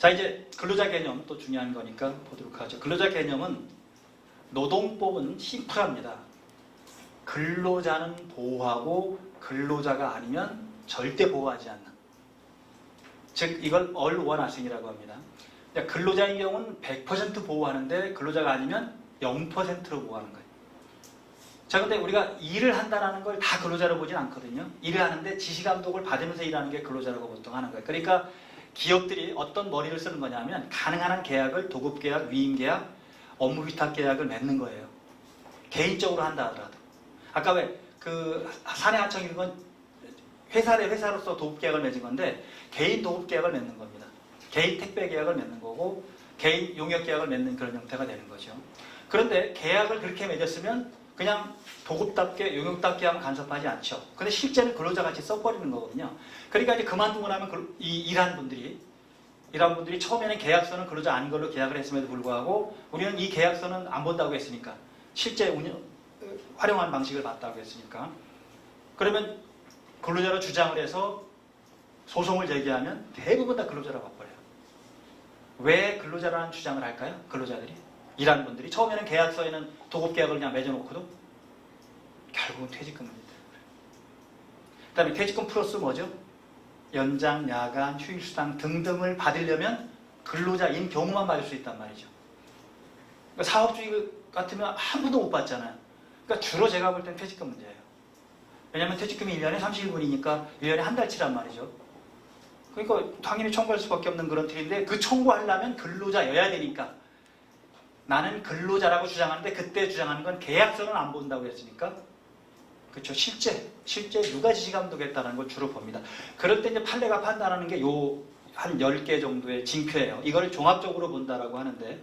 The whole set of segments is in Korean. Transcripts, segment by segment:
자, 이제 근로자 개념 또 중요한 거니까 보도록 하죠. 근로자 개념은 노동법은 심플합니다. 근로자는 보호하고 근로자가 아니면 절대 보호하지 않는. 즉 이걸 all or nothing이라고 합니다. 근로자인 경우는 100% 보호하는데 근로자가 아니면 0%로 보호하는 거예요. 자, 근데 우리가 일을 한다는 걸 다 근로자로 보진 않거든요. 일을 하는데 지시감독을 받으면서 일하는 게 근로자라고 보통 하는 거예요. 그러니까 기업들이 어떤 머리를 쓰는 거냐면 가능한 한 계약을 도급계약, 위임계약, 업무위탁계약을 맺는 거예요. 개인적으로 한다 하더라도. 아까 왜 그 사내하청 이런 건 회사 대 회사로서 도급계약을 맺은 건데 개인 도급계약을 맺는 겁니다. 개인 택배계약을 맺는 거고 개인 용역계약을 맺는 그런 형태가 되는 거죠. 그런데 계약을 그렇게 맺었으면 그냥 도급답게 용역답게 하면 간섭하지 않죠. 근데 실제는 근로자같이 써버리는 거거든요. 그러니까 이제 그만두고 나면 이 일한 분들이 처음에는 계약서는 근로자 아닌 걸로 계약을 했음에도 불구하고 우리는 이 계약서는 안 본다고 했으니까 실제 활용한 방식을 봤다고 했으니까 그러면 근로자로 주장을 해서 소송을 제기하면 대부분 다 근로자라고 봐버려요. 왜 근로자라는 주장을 할까요? 근로자들이 일하는 분들이 처음에는 계약서에는 도급계약을 그냥 맺어놓고도 결국은 퇴직금입니다. 그 다음에 퇴직금 플러스 뭐죠? 연장, 야간, 휴일수당 등등을 받으려면 근로자인 경우만 받을 수 있단 말이죠. 그러니까 사업주의 같으면 한 푼도 못 받잖아요. 그러니까 주로 제가 볼 땐 퇴직금 문제예요. 왜냐하면 퇴직금이 1년에 30일분이니까 1년에 한 달치란 말이죠. 그러니까 당연히 청구할 수밖에 없는 그런 틀인데 그 청구하려면 근로자여야 되니까 나는 근로자라고 주장하는데 그때 주장하는 건 계약서는 안 본다고 했으니까 그렇죠. 실제 누가 지시감독했다는 걸 주로 봅니다. 그럴 때 이제 판례가 판단하는 게 요 한 10개 정도의 징표예요. 이거를 종합적으로 본다라고 하는데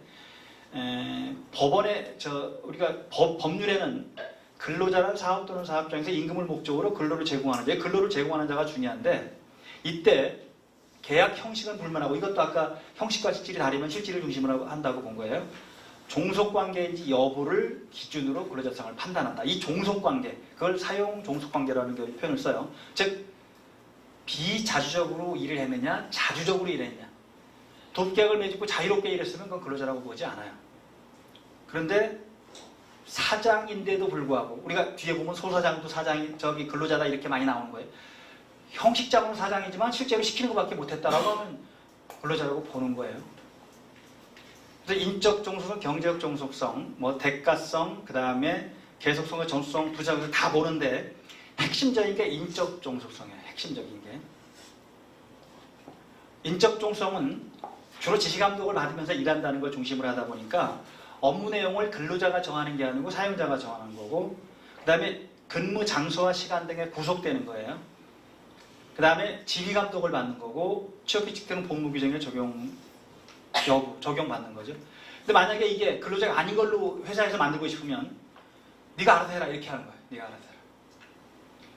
법원에 우리가 법률에는 근로자는 사업 또는 사업장에서 임금을 목적으로 근로를 제공하는 자가 중요한데 이때 계약 형식은 불문하고 이것도 아까 형식과 실질이 다르면 실질을 중심으로 한다고 본 거예요. 종속관계인지 여부를 기준으로 근로자성을 판단한다. 이 종속관계, 그걸 사용 종속관계라는 표현을 써요. 즉 비자주적으로 일을 했느냐, 자주적으로 일했느냐. 도급계약을 맺고 자유롭게 일했으면 그건 근로자라고 보지 않아요. 그런데 사장인데도 불구하고 우리가 뒤에 보면 소사장도 근로자다 이렇게 많이 나오는 거예요. 형식적으로 사장이지만 실제로 시키는 것밖에 못했다라고 하면 근로자라고 보는 거예요. 그래서 인적 종속성, 경제적 종속성, 대가성, 그 다음에 계속성과 전수성, 부작용을 다 보는데 핵심적인 게 인적 종속성이에요. 핵심적인 게. 인적 종속성은 주로 지시감독을 받으면서 일한다는 걸 중심으로 하다 보니까 업무 내용을 근로자가 정하는 게 아니고 사용자가 정하는 거고 그 다음에 근무 장소와 시간 등에 구속되는 거예요. 그 다음에 지휘감독을 받는 거고 취업규칙 등 복무규정에 적용받는 거죠. 근데 만약에 이게 근로자가 아닌 걸로 회사에서 만들고 싶으면 네가 알아서 해라 이렇게 하는 거예요. 네가 알아서 해라.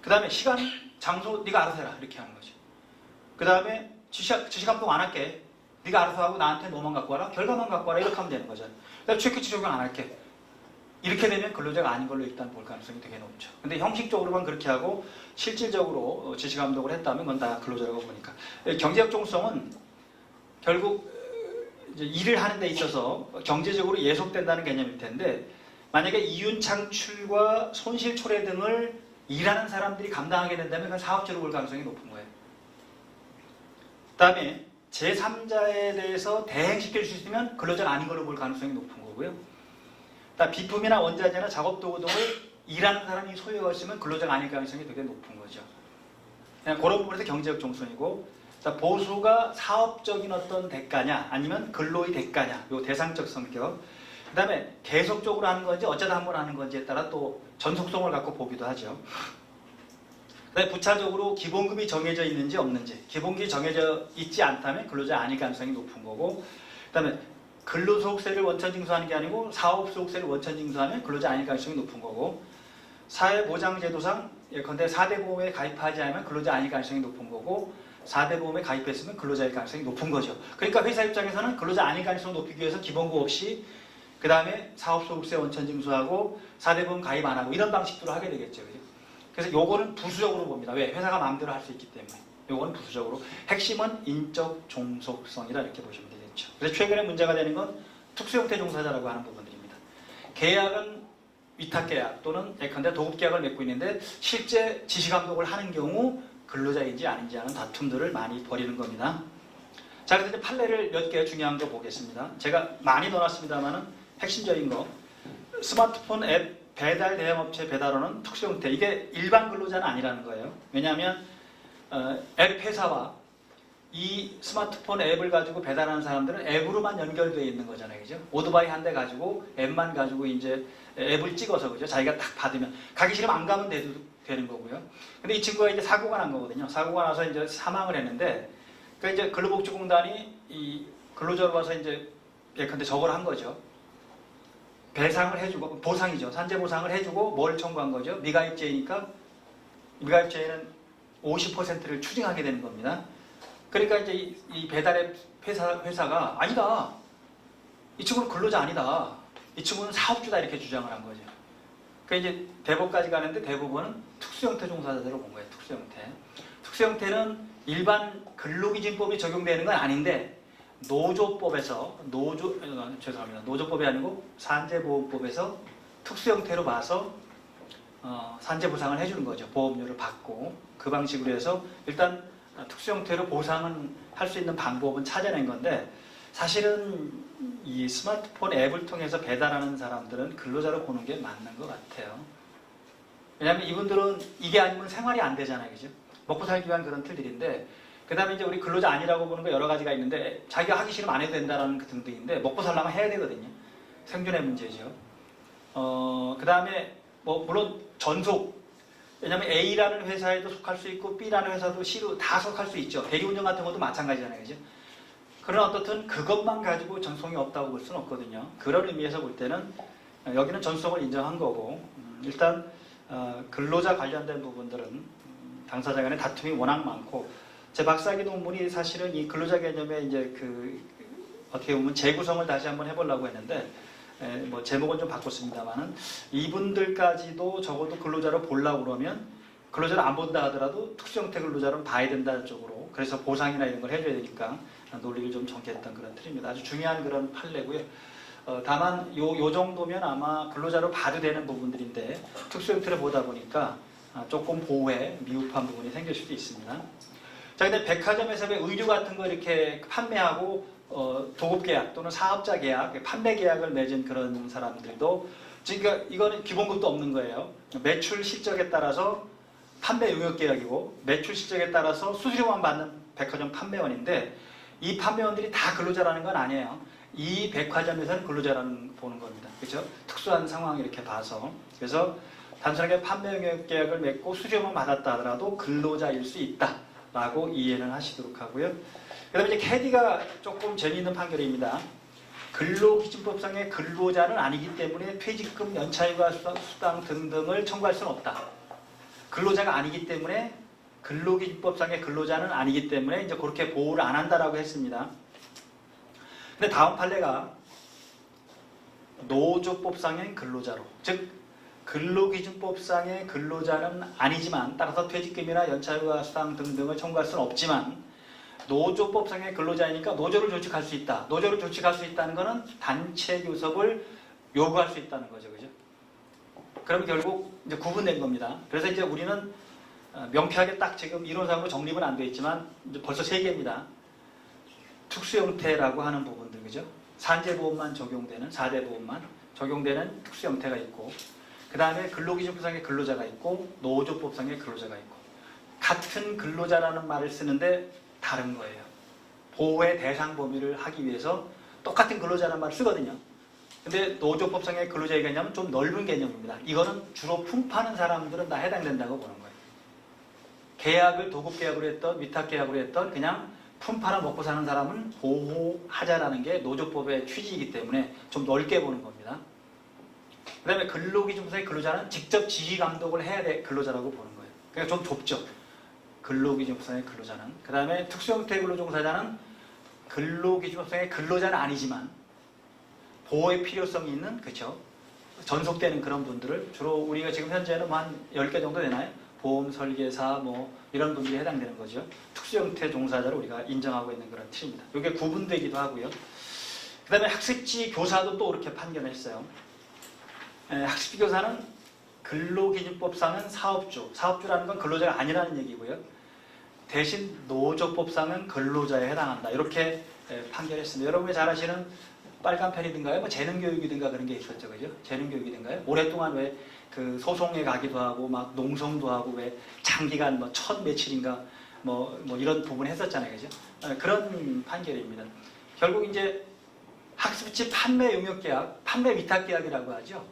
그 다음에 시간, 장소 네가 알아서 해라 이렇게 하는 거죠. 그 다음에 지시감독 안 할게. 네가 알아서 하고 나한테 뭐만 갖고 와라. 결과만 갖고 와라. 이렇게 하면 되는 거죠. 그다음에 취업규칙 적용 안 할게. 이렇게 되면 근로자가 아닌 걸로 일단 볼 가능성이 되게 높죠. 근데 형식적으로만 그렇게 하고 실질적으로 지시감독을 했다면 그건 다 근로자라고 보니까. 경제적 종속성은 결국 이제 일을 하는 데 있어서 경제적으로 예속된다는 개념일 텐데 만약에 이윤 창출과 손실 초래 등을 일하는 사람들이 감당하게 된다면 그건 사업주로 볼 가능성이 높은 거예요. 그 다음에 제3자에 대해서 대행시킬 수 있으면 근로자가 아닌 걸로 볼 가능성이 높은 거고요. 비품이나 원자재나 작업도구 등을 일하는 사람이 소유하고 있으면 근로자가 아닐 가능성이 되게 높은 거죠. 그냥 그런 부분에서 경제적 종속이고 보수가 사업적인 어떤 대가냐 아니면 근로의 대가냐 요 대상적 성격 그 다음에 계속적으로 하는 건지 어쩌다 한번 하는 건지에 따라 또 전속성을 갖고 보기도 하죠. 그다음에 부차적으로 기본급이 정해져 있는지 없는지 기본급이 정해져 있지 않다면 근로자 아닐 가능성이 높은 거고 그 다음에 근로소득세를 원천징수하는 게 아니고 사업소득세를 원천징수하면 근로자 아닐 가능성이 높은 거고 사회보장제도상 예컨대 4대 보험에 가입하지 않으면 근로자 아닐 가능성이 높은 거고 4대 보험에 가입했으면 근로자일 가능성이 높은 거죠. 그러니까 회사 입장에서는 근로자 아닐 가능성을 높이기 위해서 기본급 없이 그 다음에 사업소득세 원천징수하고 4대 보험 가입 안 하고 이런 방식으로 하게 되겠죠. 그죠? 그래서 요거는 부수적으로 봅니다. 왜? 회사가 마음대로 할 수 있기 때문에. 요거는 부수적으로. 핵심은 인적 종속성이라 이렇게 보시면 되겠습니다. 있죠. 그래서 최근에 문제가 되는 건 특수형태 종사자라고 하는 부분들입니다. 계약은 위탁계약 또는 예컨대 도급계약을 맺고 있는데 실제 지시감독을 하는 경우 근로자인지 아닌지 하는 다툼들을 많이 벌이는 겁니다. 자, 그래서 이제 판례를 몇 개 중요한 거 보겠습니다. 제가 많이 넣어놨습니다만은 핵심적인 거. 스마트폰 앱 배달 대행업체 배달원은 특수형태. 이게 일반 근로자는 아니라는 거예요. 왜냐하면 앱 회사와 이 스마트폰 앱을 가지고 배달하는 사람들은 앱으로만 연결되어 있는 거잖아요. 그죠? 오토바이 한 대 가지고 앱만 가지고 이제 앱을 찍어서 그죠? 자기가 딱 받으면 가기 싫으면 안 가면 되는 거고요. 근데 이 친구가 이제 사고가 난 거거든요. 사고가 나서 이제 사망을 했는데 그러니까 이제 근로복지공단이 이 근로자로 와서 이제 예컨대 저걸 한 거죠. 배상을 해주고 보상이죠. 산재 보상을 해주고 뭘 청구한 거죠? 미가입죄니까 미가입죄는 50%를 추징하게 되는 겁니다. 그러니까 이제 이 배달앱 회사가 아니다. 이 친구는 근로자 아니다. 이 친구는 사업주다 이렇게 주장을 한 거죠. 그러니까 이제 대법까지 가는데 대법원은 특수형태 종사자들을 본 거예요. 특수형태. 특수형태는 일반 근로기준법이 적용되는 건 아닌데 노조법에서 노조법이 아니고 산재보험법에서 특수형태로 봐서 산재보상을 해주는 거죠. 보험료를 받고 그 방식으로 해서 일단 특수형태로 보상은 할 수 있는 방법은 찾아낸 건데 사실은 이 스마트폰 앱을 통해서 배달하는 사람들은 근로자로 보는 게 맞는 것 같아요. 왜냐하면 이분들은 이게 아니면 생활이 안 되잖아요. 그죠? 먹고 살기 위한 그런 틀들인데 그 다음에 이제 우리 근로자 아니라고 보는 거 여러 가지가 있는데 자기가 하기 싫으면 안 해도 된다는 그 등등인데 먹고 살려면 해야 되거든요. 생존의 문제죠. 그 다음에 뭐 물론 전속 왜냐하면 A라는 회사에도 속할 수 있고 B라는 회사도 C로 다 속할 수 있죠. 대리운전 같은 것도 마찬가지잖아요. 그죠? 그러나 어떻든 그것만 가지고 전속이 없다고 볼 수는 없거든요. 그런 의미에서 볼 때는 여기는 전속을 인정한 거고 일단 근로자 관련된 부분들은 당사자 간의 다툼이 워낙 많고 제 박사학위 논문이 사실은 이 근로자 개념의 이제 어떻게 보면 재구성을 다시 한번 해보려고 했는데 뭐 제목은 좀 바꿨습니다만은 이분들까지도 적어도 근로자로 보려고 그러면 근로자를 안 본다 하더라도 특수형태 근로자로 봐야 된다는 쪽으로 그래서 보상이나 이런 걸 해줘야 되니까 논리를 좀 정리했던 그런 틀입니다. 아주 중요한 그런 판례고요. 다만 요 정도면 아마 근로자로 봐도 되는 부분들인데 특수형태를 보다 보니까 조금 보호에 미흡한 부분이 생길 수도 있습니다. 자, 근데 백화점에서 의류 같은 거 이렇게 판매하고 도급계약 또는 사업자 계약, 판매 계약을 맺은 그런 사람들도 그러니까 이거는 기본급도 없는 거예요. 매출 실적에 따라서 판매 용역 계약이고 매출 실적에 따라서 수수료만 받는 백화점 판매원인데 이 판매원들이 다 근로자라는 건 아니에요. 이 백화점에서는 근로자라는 보는 겁니다. 그렇죠? 특수한 상황을 이렇게 봐서 그래서 단순하게 판매 용역 계약을 맺고 수수료만 받았다 하더라도 근로자일 수 있다라고 이해는 하시도록 하고요. 그 다음에 이제 캐디가 조금 재미있는 판결입니다. 근로기준법상의 근로자는 아니기 때문에 퇴직금, 연차휴가 수당 등등을 청구할 수는 없다. 근로자가 아니기 때문에 근로기준법상의 근로자는 아니기 때문에 이제 그렇게 보호를 안 한다라고 했습니다. 근데 다음 판례가 노조법상의 근로자로, 즉 근로기준법상의 근로자는 아니지만 따라서 퇴직금이나 연차휴가 수당 등등을 청구할 수는 없지만 노조법상의 근로자이니까 노조를 조직할 수 있다. 노조를 조직할 수 있다는 것은 단체 교섭을 요구할 수 있다는 거죠. 그죠? 그럼 결국 이제 구분된 겁니다. 그래서 이제 우리는 명쾌하게 딱 지금 이론상으로 정립은 안 되어 있지만 이제 벌써 3개입니다. 특수형태라고 하는 부분들, 그죠? 산재보험만 적용되는, 4대 보험만 적용되는 특수형태가 있고 그 다음에 근로기준법상의 근로자가 있고 노조법상의 근로자가 있고 같은 근로자라는 말을 쓰는데 다른 거예요. 보호의 대상 범위를 하기 위해서 똑같은 근로자라는 말을 쓰거든요. 근데 노조법상의 근로자의 개념은 좀 넓은 개념입니다. 이거는 주로 품파는 사람들은 다 해당된다고 보는 거예요. 계약을 도급계약으로 했던 위탁계약으로 했던 그냥 품파나 먹고 사는 사람은 보호하자라는 게 노조법의 취지이기 때문에 좀 넓게 보는 겁니다. 그 다음에 근로기준법상의 근로자는 직접 지휘감독을 해야 될 근로자라고 보는 거예요. 그러니까 좀 좁죠. 근로기준법상의 근로자는. 그 다음에 특수형태 근로종사자는 근로기준법상의 근로자는 아니지만 보호의 필요성이 있는, 그렇죠? 전속되는 그런 분들을 주로 우리가 지금 현재는 한 10개 정도 되나요? 보험 설계사 뭐 이런 분들이 해당되는 거죠. 특수 형태 종사자를 우리가 인정하고 있는 그런 틀입니다. 이게 구분되기도 하고요. 그 다음에 학습지 교사도 또 그렇게 판결했어요. 학습지 교사는 근로기준법상은 사업주, 사업주라는 건 근로자가 아니라는 얘기고요. 대신 노조법상은 근로자에 해당한다. 이렇게 판결했습니다. 여러분이 잘 아시는 빨간 펜이든가요, 뭐 재능교육이든가 그런 게 있었죠, 그죠? 재능교육이든가요. 오랫동안 왜 그 소송에 가기도 하고 막 농성도 하고 왜 장기간 뭐 첫 며칠인가 뭐 이런 부분 했었잖아요, 그죠? 그런 판결입니다. 결국 이제 학습지 판매 용역계약, 판매 위탁계약이라고 하죠.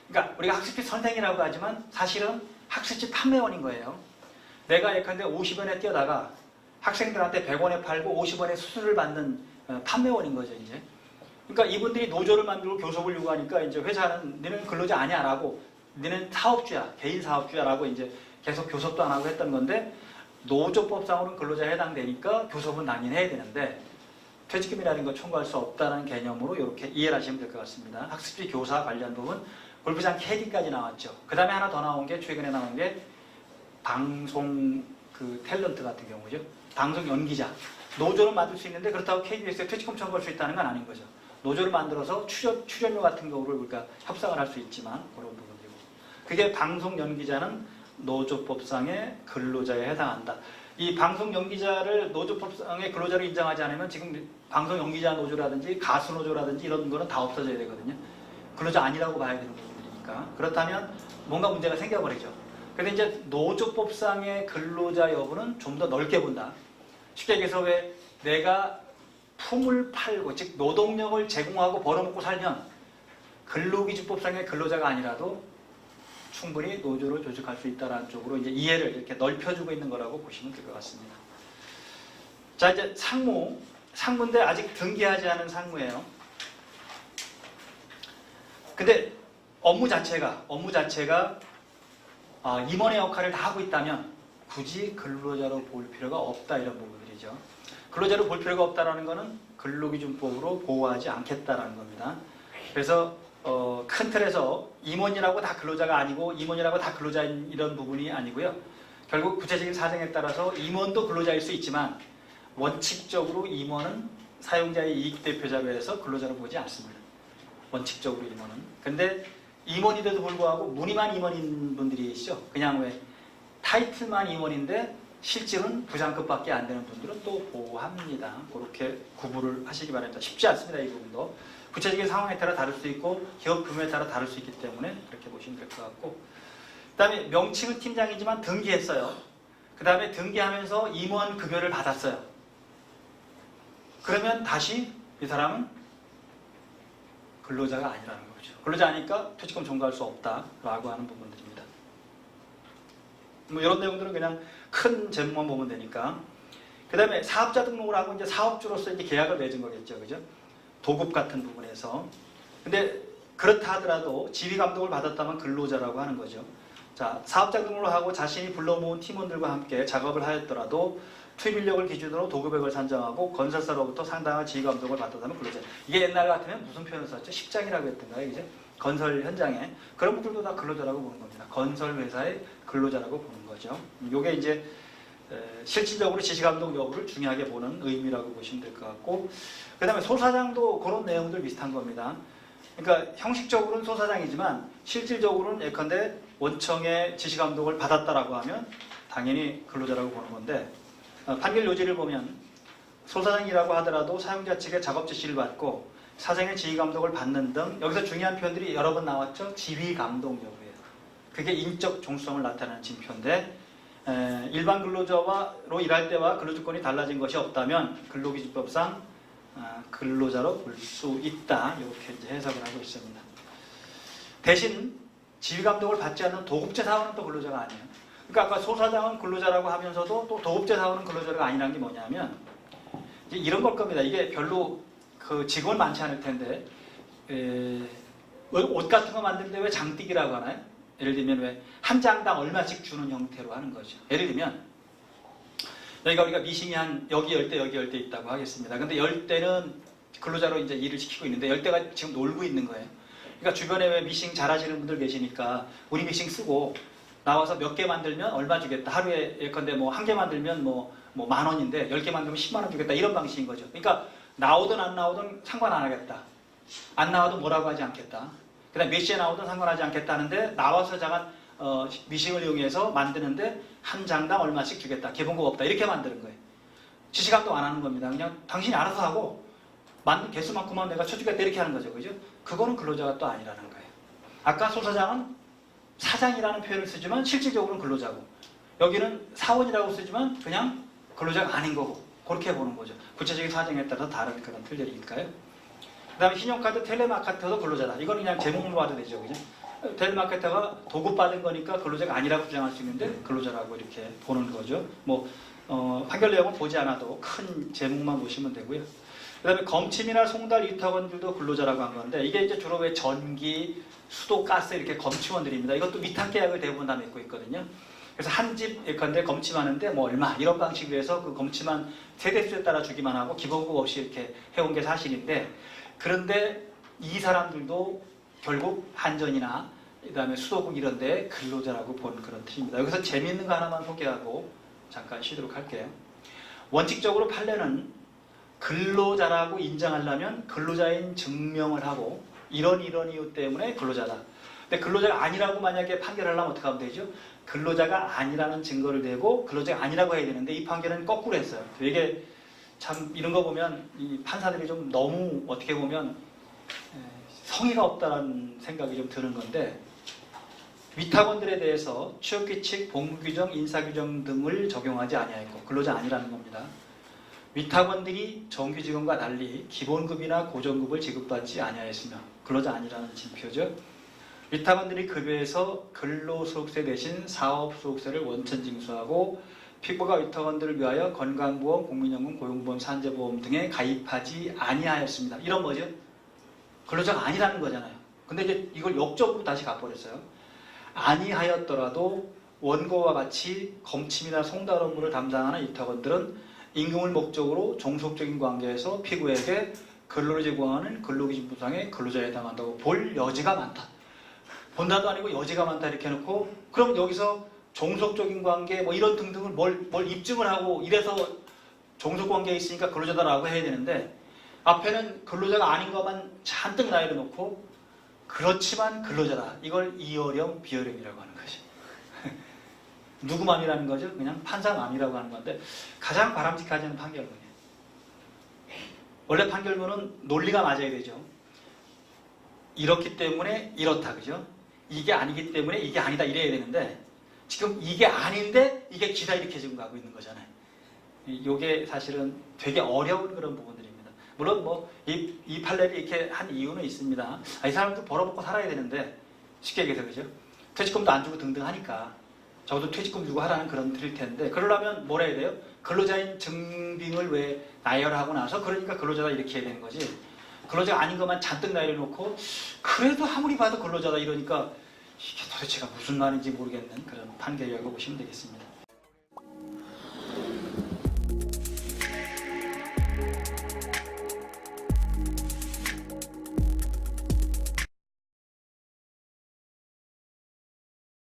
그러니까 우리가 학습지 선생이라고 하지만 사실은 학습지 판매원인 거예요. 내가 예컨대 50원에 뛰어다가 학생들한테 100원에 팔고 50원에 수수료를 받는 판매원인 거죠, 이제. 그러니까 이분들이 노조를 만들고 교섭을 요구하니까 이제 회사는 너는 근로자 아니야라고, 너는 사업주야, 개인 사업주야라고 이제 계속 교섭도 안 하고 했던 건데, 노조법상으로는 근로자에 해당되니까 교섭은 당연히 해야 되는데 퇴직금이라는 걸 청구할 수 없다는 개념으로 이렇게 이해를 하시면 될 것 같습니다. 학습지 교사 관련 부분, 골프장 캐디까지 나왔죠. 그 다음에 하나 더 나온 게, 최근에 나온 게 방송 그 탤런트 같은 경우죠. 방송 연기자. 노조를 만들 수 있는데 그렇다고 KBS에 퇴직금 청구할 수 있다는 건 아닌 거죠. 노조를 만들어서 출연료 같은 거를 우리가 협상을 할 수 있지만 그런 부분들이고, 그게 방송 연기자는 노조법상의 근로자에 해당한다. 이 방송 연기자를 노조법상의 근로자로 인정하지 않으면 지금 방송 연기자 노조라든지 가수 노조라든지 이런 거는 다 없어져야 되거든요. 근로자 아니라고 봐야 되는 부분들이니까. 그렇다면 뭔가 문제가 생겨버리죠. 근데 이제 노조법상의 근로자 여부는 좀 더 넓게 본다. 쉽게 얘기해서 왜 내가 품을 팔고, 즉 노동력을 제공하고 벌어먹고 살면 근로기준법상의 근로자가 아니라도 충분히 노조를 조직할 수 있다는 쪽으로 이제 이해를 이렇게 넓혀주고 있는 거라고 보시면 될 것 같습니다. 자, 이제 상무인데 아직 등기하지 않은 상무예요. 근데 업무 자체가 임원의 역할을 다 하고 있다면 굳이 근로자로 볼 필요가 없다, 이런 부분들이죠. 근로자로 볼 필요가 없다라는 것은 근로기준법으로 보호하지 않겠다라는 겁니다. 그래서 큰 틀에서 임원이라고 다 근로자가 아니고 임원이라고 다 근로자인 이런 부분이 아니고요. 결국 구체적인 사정에 따라서 임원도 근로자일 수 있지만 원칙적으로 임원은 사용자의 이익 대표자로 해서 근로자로 보지 않습니다. 원칙적으로 임원은. 근데 임원인데도 불구하고 무늬만 임원인 분들이 있죠. 그냥 왜 타이틀만 임원인데 실질은 부장급밖에 안 되는 분들은 또 보호합니다. 그렇게 구분을 하시기 바랍니다. 쉽지 않습니다, 이 부분도. 구체적인 상황에 따라 다를 수 있고 기업 규모에 따라 다를 수 있기 때문에 그렇게 보시면 될 것 같고, 그 다음에 명칭은 팀장이지만 등기했어요. 그 다음에 등기하면서 임원 급여를 받았어요. 그러면 다시 이 사람은 근로자가 아니라는 거죠. 근로자 아니까 퇴직금 청구할 수 없다라고 하는 부분들입니다. 뭐 이런 내용들은 그냥 큰 제목만 보면 되니까. 그 다음에 사업자 등록을 하고 이제 사업주로서 이제 계약을 맺은 거겠죠, 그죠? 도급 같은 부분에서. 근데 그렇다 하더라도 지휘 감독을 받았다면 근로자라고 하는 거죠. 자, 사업자 등록을 하고 자신이 불러 모은 팀원들과 함께 작업을 하였더라도 투입 인력을 기준으로 도급액을 산정하고 건설사로부터 상당한 지휘 감독을 받았다면 근로자. 이게 옛날 같으면 무슨 표현을 썼죠? 십장이라고 했던가요, 이제? 건설 현장에. 그런 분들도 다 근로자라고 보는 겁니다. 건설 회사의 근로자라고 보는 거죠. 이게 이제 실질적으로 지시감독 여부를 중요하게 보는 의미라고 보시면 될 것 같고, 그 다음에 소사장도 그런 내용들 비슷한 겁니다. 그러니까 형식적으로는 소사장이지만 실질적으로는 예컨대 원청의 지시감독을 받았다라고 하면 당연히 근로자라고 보는 건데, 판결 요지를 보면 소사장이라고 하더라도 사용자 측의 작업 지시를 받고 사장의 지휘감독을 받는 등, 여기서 중요한 표현들이 여러 번 나왔죠. 지휘감독 여부예요. 그게 인적 종속성을 나타내는 징표인데, 일반 근로자로 일할 때와 근로조건이 달라진 것이 없다면 근로기준법상 근로자로 볼 수 있다, 이렇게 이제 해석을 하고 있습니다. 대신 지휘감독을 받지 않는 도급제 사원은 또 근로자가 아니에요. 그러니까 아까 소사장은 근로자라고 하면서도 또 도급제 사원은 근로자가 아니라는 게 뭐냐면 이제 이런 걸 겁니다. 이게 별로 그 직원 많지 않을 텐데, 옷 같은 거 만드는데 왜 장띠기라고 하나요? 예를 들면 왜 한 장당 얼마씩 주는 형태로 하는 거죠. 예를 들면 여기가 우리가 미싱이 한 여기 10대 여기 10대 있다고 하겠습니다. 근데 10대는 근로자로 이제 일을 시키고 있는데 10대가 지금 놀고 있는 거예요. 그러니까 주변에 왜 미싱 잘하시는 분들 계시니까 우리 미싱 쓰고 나와서 몇 개 만들면 얼마 주겠다. 하루에 예컨대 뭐 한 개 만들면 뭐 10,000원인데 10개 만들면 10만 원 주겠다. 이런 방식인 거죠. 그러니까 나오든 안 나오든 상관 안 하겠다. 안 나와도 뭐라고 하지 않겠다. 그다음 몇 시에 나오든 상관하지 않겠다 하는데 나와서 잠깐 미싱을 이용해서 만드는데 한 장당 얼마씩 주겠다. 기본급 없다. 이렇게 만드는 거예요. 지시감도 안 하는 겁니다. 그냥 당신이 알아서 하고 만든 개수만큼만 내가 쳐주겠다. 이렇게 하는 거죠. 그죠? 그거는 근로자가 또 아니라는 거예요. 아까 소사장은 사장이라는 표현을 쓰지만 실질적으로는 근로자고, 여기는 사원이라고 쓰지만 그냥 근로자가 아닌 거고, 그렇게 보는 거죠. 구체적인 사정에 따라서 다른 그런 틀들이니까요. 그 다음에 신용카드 텔레마케터도 근로자다. 이건 그냥 제목으로 봐도 되죠. 그죠? 텔레마케터가 도급받은 거니까 근로자가 아니라고 주장할 수 있는데 근로자라고 이렇게 보는 거죠. 뭐 판결 내용은 보지 않아도 큰 제목만 보시면 되고요. 그 다음에 검침이나 송달 위탁원들도 근로자라고 한 건데, 이게 이제 주로 왜 전기, 수도, 가스 이렇게 검침원들입니다. 이것도 위탁 계약을 대부분 다 맺고 있거든요. 그래서 한 집 예컨대 검침하는데 뭐 얼마 이런 방식으로 해서 그 검침한 세대수에 따라 주기만 하고 기본급 없이 이렇게 해온 게 사실인데, 그런데 이 사람들도 결국 한전이나 그다음에 수도국 이런 데 근로자라고 본 그런 틀입니다. 여기서 재미있는 거 하나만 소개하고 잠깐 쉬도록 할게요. 원칙적으로 판례는 근로자라고 인정하려면 근로자인 증명을 하고 이런 이유 때문에 근로자다. 근데 근로자가 아니라고 만약에 판결하려면 어떻게 하면 되죠? 근로자가 아니라는 증거를 대고 근로자가 아니라고 해야 되는데, 이 판결은 거꾸로 했어요. 되게 참 이런 거 보면 이 판사들이 좀 너무 어떻게 보면 성의가 없다는 생각이 좀 드는 건데, 위탁원들에 대해서 취업규칙, 복무규정, 인사규정 등을 적용하지 아니하였고 근로자 아니라는 겁니다. 위탁원들이 정규직원과 달리 기본급이나 고정급을 지급받지 아니하였으며 근로자 아니라는 징표죠. 위탁원들이 급여에서 근로소득세 대신 사업소득세를 원천 징수하고 피고가 위탁원들을 위하여 건강보험, 국민연금, 고용보험, 산재보험 등에 가입하지 아니하였습니다. 이런 뭐죠? 근로자가 아니라는 거잖아요. 근데 이제 이걸 역적으로 다시 갚아버렸어요. 아니하였더라도 원고와 같이 검침이나 송달 업무를 담당하는 위탁원들은 임금을 목적으로 종속적인 관계에서 피고에게 근로를 제공하는 근로기준부상의 근로자에 해당한다고 볼 여지가 많다. 본다도 아니고 여지가 많다 이렇게 해놓고, 그럼 여기서 종속적인 관계 뭐 이런 등등을 뭘 입증을 하고 이래서 종속관계에 있으니까 근로자다라고 해야 되는데, 앞에는 근로자가 아닌 것만 잔뜩 나열해 놓고 그렇지만 근로자다. 이걸 이어령 비어령이라고 하는 것이. 누구 맘이라는 거죠? 그냥 판사 맘이라고 하는 건데, 가장 바람직하지 않은 판결문이에요. 원래 판결문은 논리가 맞아야 되죠. 이렇기 때문에 이렇다, 그죠? 이게 아니기 때문에 이게 아니다 이래야 되는데, 지금 이게 아닌데 이게 기다 이렇게 지금 가고 있는 거잖아요. 이게 사실은 되게 어려운 그런 부분들입니다. 물론 뭐 이 판례를 이렇게 한 이유는 있습니다. 이 사람도 벌어먹고 살아야 되는데, 쉽게 얘기해서 그죠? 퇴직금도 안 주고 등등 하니까 적어도 퇴직금 주고 하라는 그런 틀일 텐데, 그러려면 뭐라 해야 돼요? 근로자인 증빙을 왜 나열하고 나서 그러니까 근로자다 이렇게 해야 되는 거지, 근로자가 아닌 것만 잔뜩 나열해놓고 그래도 아무리 봐도 근로자다 이러니까 이게 도대체가 무슨 말인지 모르겠는 그런 판결이라고 보시면 되겠습니다.